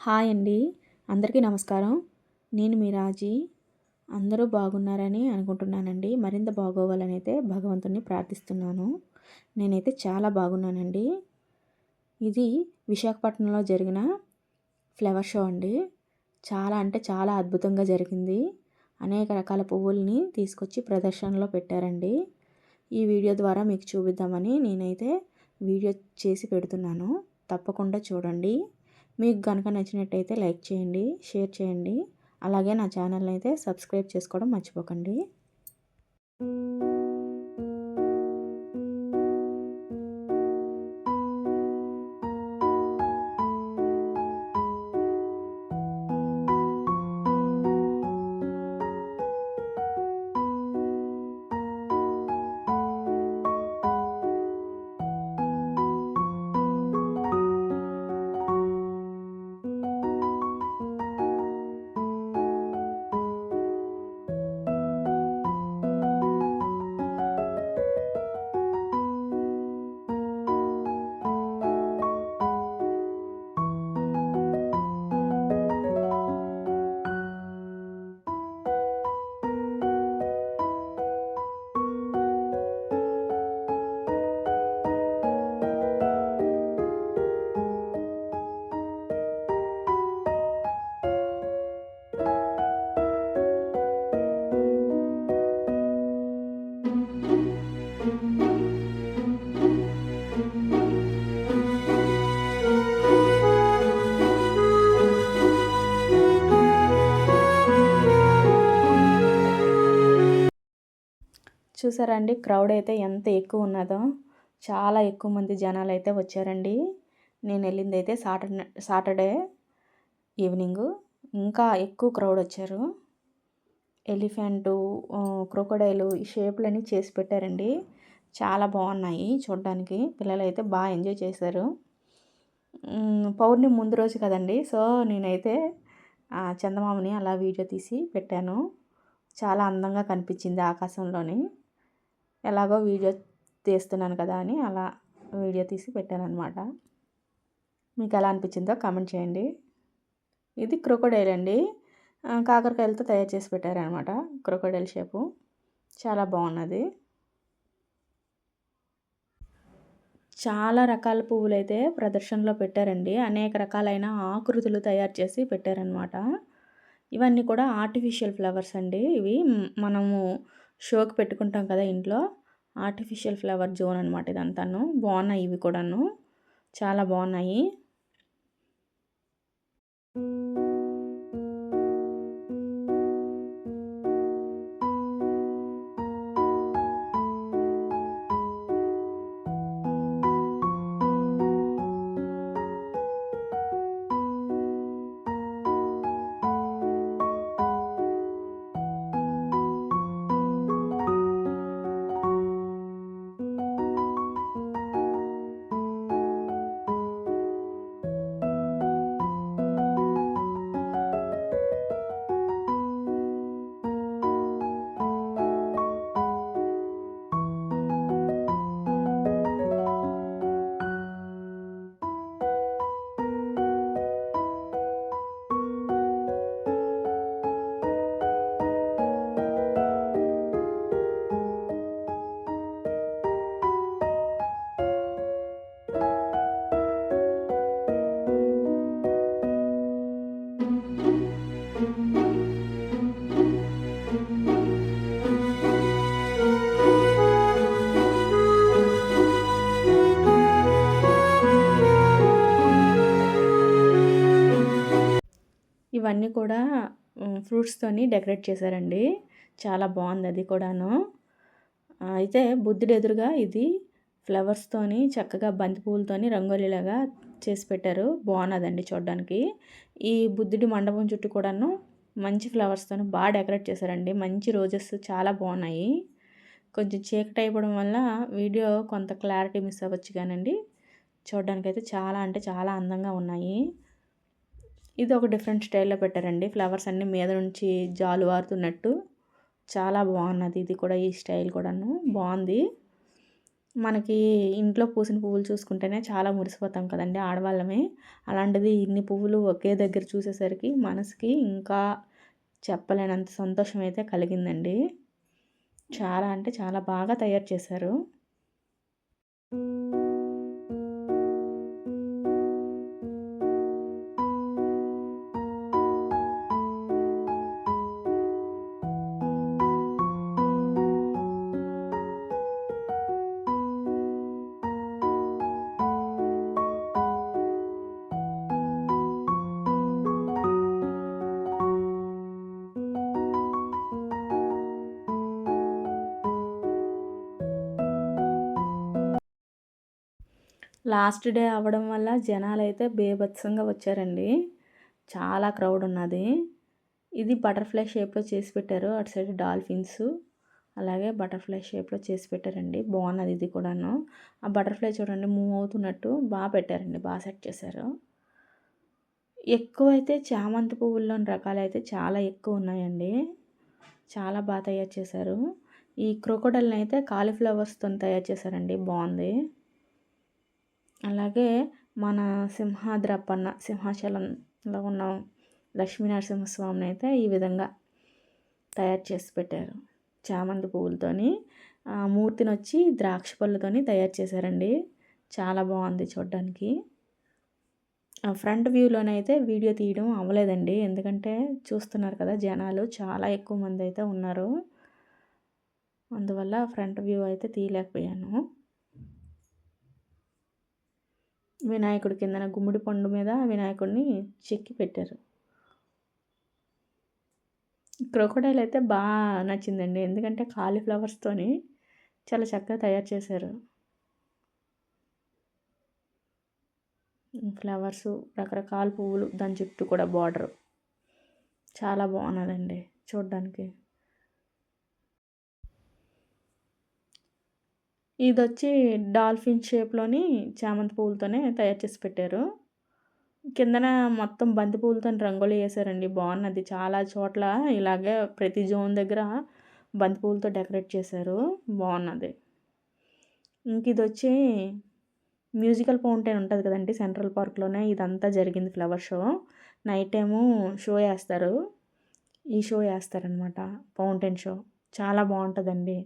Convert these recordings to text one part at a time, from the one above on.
Hi అండి. అందరికీ నమస్కారం. నేను మీ రాజీ. అందరూ బాగున్నారని అనుకుంటున్నానండి. మరింత బాగోవాలని అయితే భగవంతుడిని ప్రార్థిస్తున్నాను. నేనైతే చాలా బాగున్నానండి. ఇది విశాఖపట్నంలో జరిగిన ఫ్లవర్ షో అండి. చాలా అంటే చాలా అద్భుతంగా జరిగింది. అనేక రకాల పువ్వుల్ని తీసుకొచ్చి ప్రదర్శనలో పెట్టారండి. ఈ వీడియో ద్వారా మీకు చూపిద్దామని నేనైతే వీడియో చేసి పెడుతున్నాను. తప్పకుండా చూడండి. మీకు కనుక నచ్చినట్టయితే లైక్ చేయండి, షేర్ చేయండి. అలాగే నా ఛానల్ని అయితే సబ్స్క్రైబ్ చేసుకోవడం మర్చిపోకండి. చూసారా అండి, క్రౌడ్ అయితే ఎంత ఎక్కువ ఉన్నదో. చాలా ఎక్కువ మంది జనాలు అయితే వచ్చారండి. నేను వెళ్ళింది అయితే సాటర్డే ఈవినింగు. ఇంకా ఎక్కువ క్రౌడ్ వచ్చారు. ఎలిఫెంటు, క్రొకోడైలు ఈ షేపులన్నీ చేసి పెట్టారండి. చాలా బాగున్నాయి చూడడానికి. పిల్లలు అయితే బాగా ఎంజాయ్ చేశారు. పౌర్ణమి ముందు రోజు కదండి, సో నేనైతే చందమామని అలా వీడియో తీసి పెట్టాను. చాలా అందంగా కనిపించింది ఆకాశంలోని. ఎలాగో వీడియో తీస్తున్నాను కదా అని అలా వీడియో తీసి పెట్టాను అనమాట. మీకు ఎలా అనిపించిందో కామెంట్ చేయండి. ఇది క్రొకోడైల్ అండి. కాకరకాయలతో తయారు చేసి పెట్టారనమాట. క్రొకోడైల్ షేపు చాలా బాగున్నది. చాలా రకాల పువ్వులైతే ప్రదర్శనలో పెట్టారండి. అనేక రకాలైన ఆకృతులు తయారు చేసి పెట్టారనమాట. ఇవన్నీ కూడా ఆర్టిఫిషియల్ ఫ్లవర్స్ అండి. ఇవి మనము షోకి పెట్టుకుంటాం కదా ఇంట్లో, ఆర్టిఫిషియల్ ఫ్లవర్ జోన్ అనమాట ఇదంతాను. బాగున్నాయి ఇవి కూడాను, చాలా బాగున్నాయి. ఇవన్నీ కూడా ఫ్రూట్స్తోని డెకరేట్ చేశారండి. చాలా బాగుంది అది కూడాను. అయితే బుద్ధుడు ఎదురుగా ఇది ఫ్లవర్స్తోని చక్కగా బంతి పువ్వులతోని రంగోలీలాగా చేసి పెట్టారు. బాగున్నదండి చూడడానికి. ఈ బుద్ధుడి మండపం చుట్టూ కూడాను మంచి ఫ్లవర్స్తోని బాగా డెకరేట్ చేశారండి. మంచి రోజెస్ చాలా బాగున్నాయి. కొంచెం చీకటి అయిపోవడం వల్ల వీడియో కొంత క్లారిటీ మిస్ అవ్వచ్చు కానండి, చూడడానికైతే చాలా అంటే చాలా అందంగా ఉన్నాయి. ఇది ఒక డిఫరెంట్ స్టైల్లో పెట్టారండి. ఫ్లవర్స్ అన్నీ మీద నుంచి జాలువారుతున్నట్టు చాలా బాగున్నది. ఇది కూడా ఈ స్టైల్ కూడాను బాగుంది. మనకి ఇంట్లో పూసిన పువ్వులు చూసుకుంటేనే చాలా మురిసిపోతాం కదండీ ఆడవాళ్ళమే. అలాంటిది ఇన్ని పువ్వులు ఒకే దగ్గర చూసేసరికి మనసుకి ఇంకా చెప్పలేనంత సంతోషం అయితే కలిగిందండి. చాలా అంటే చాలా బాగా తయారు చేశారు. లాస్ట్ డే అవ్వడం వల్ల జనాలైతే బీభత్సంగా వచ్చారండి. చాలా క్రౌడ్ ఉన్నది. ఇది బటర్‌ఫ్లై షేప్‌లో చేసి పెట్టారు. అటు సైడ్ డాల్ఫిన్స్ అలాగే బటర్‌ఫ్లై షేప్‌లో చేసి పెట్టారండి. బాగున్నది ఇది కూడాను. ఆ బటర్‌ఫ్లై చూడండి మూవ్ అవుతున్నట్టు పెట్టారండి. సెట్ చేశారు. ఎక్కువైతే చామంతి పువ్వుల్లోని రకాలైతే చాలా ఎక్కువ ఉన్నాయండి. చాలా తయారు చేశారు. ఈ క్రొకోడైల్‌ని అయితే కాలీఫ్లవర్స్‌తోని తయారు చేశారండి. బాగుంది. అలాగే మన సింహాచలంలో ఉన్న లక్ష్మీనరసింహస్వామిని అయితే ఈ విధంగా తయారు చేసి పెట్టారు. చామంతి పువ్వులతోని మూర్తిని వచ్చి ద్రాక్ష పళ్ళతోని తయారు చేశారండి. చాలా బాగుంది చూడడానికి. ఫ్రంట్ వ్యూలోనైతే వీడియో తీయడం అవ్వలేదండి. ఎందుకంటే చూస్తున్నారు కదా జనాలు చాలా ఎక్కువ మంది అయితే ఉన్నారు. అందువల్ల ఫ్రంట్ వ్యూ అయితే తీయలేకపోయాను. వినాయకుడి కిందన గుమ్మడి పండు మీద వినాయకుడిని చెక్కి పెట్టారు. క్రొకోడైల్ అయితే నచ్చిందండి. ఎందుకంటే కాలీఫ్లవర్స్‌తోని చాలా చక్కగా తయారు చేశారు. ఫ్లవర్సు, రకరకాల పువ్వులు, దాని చుట్టూ కూడా బార్డరు. చాలా బాగున్నదండి చూడ్డానికి. ఇదొచ్చి డాల్ఫిన్ షేప్‌లోని చామంతి పువ్వులతోనే తయారు చేసి పెట్టారు. కిందన మొత్తం బంతి పువ్వులతోని రంగోలి ఏసారండి. బాగున్నది. చాలా చోట్ల ఇలాగే ప్రతి జోన్ దగ్గర బంతి పువ్వులతో డెకరేట్ చేశారు. బాగున్నది. ఇదొచ్చి మ్యూజికల్ ఫౌంటైన్ ఉంటది కదండీ సెంట్రల్ పార్క్‌లోనే ఇదంతా జరిగింది flower show. Night time show ఏస్తారు. ఈ షో ఏస్తారనమాట. Fountain show. చాలా బాగుంటదండి.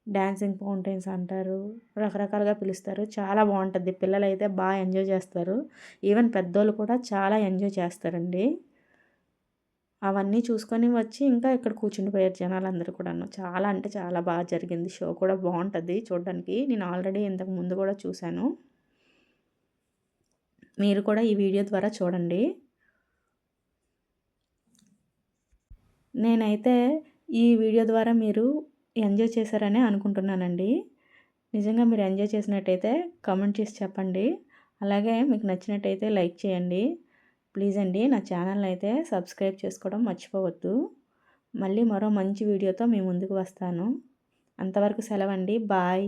డాన్సింగ్ ఫౌంటైన్స్ అంటారు. రకరకాలుగా పిలుస్తారు. చాలా బాగుంటది. పిల్లలైతే ఎంజాయ్ చేస్తారు. ఈవెన్ పెద్దోళ్ళు కూడా చాలా ఎంజాయ్ చేస్తారండి. అవన్నీ చూసుకొని వచ్చి ఇంకా ఇక్కడ కూర్చుండిపోయారు జనాలందరూ కూడాను. చాలా అంటే చాలా జరిగింది. షో కూడా బాగుంటది చూడడానికి. నేను ఆల్రెడీ ఇంతకు ముందు కూడా చూశాను. మీరు కూడా ఈ వీడియో ద్వారా చూడండి. నేనైతే ఈ వీడియో ద్వారా మీరు ఎంజాయ్ చేశారనే అనుకుంటున్నానండి. నిజంగా మీరు ఎంజాయ్ చేసినట్టయితే కామెంట్ చేసి చెప్పండి. అలాగే మీకు నచ్చినట్టయితే లైక్ చేయండి. ప్లీజ్ అండి నా ఛానల్ని అయితే సబ్స్క్రైబ్ చేసుకోవడం మర్చిపోవద్దు. మళ్ళీ మరో మంచి వీడియోతో మీ ముందుకు వస్తాను. అంతవరకు సెలవండి. బాయ్.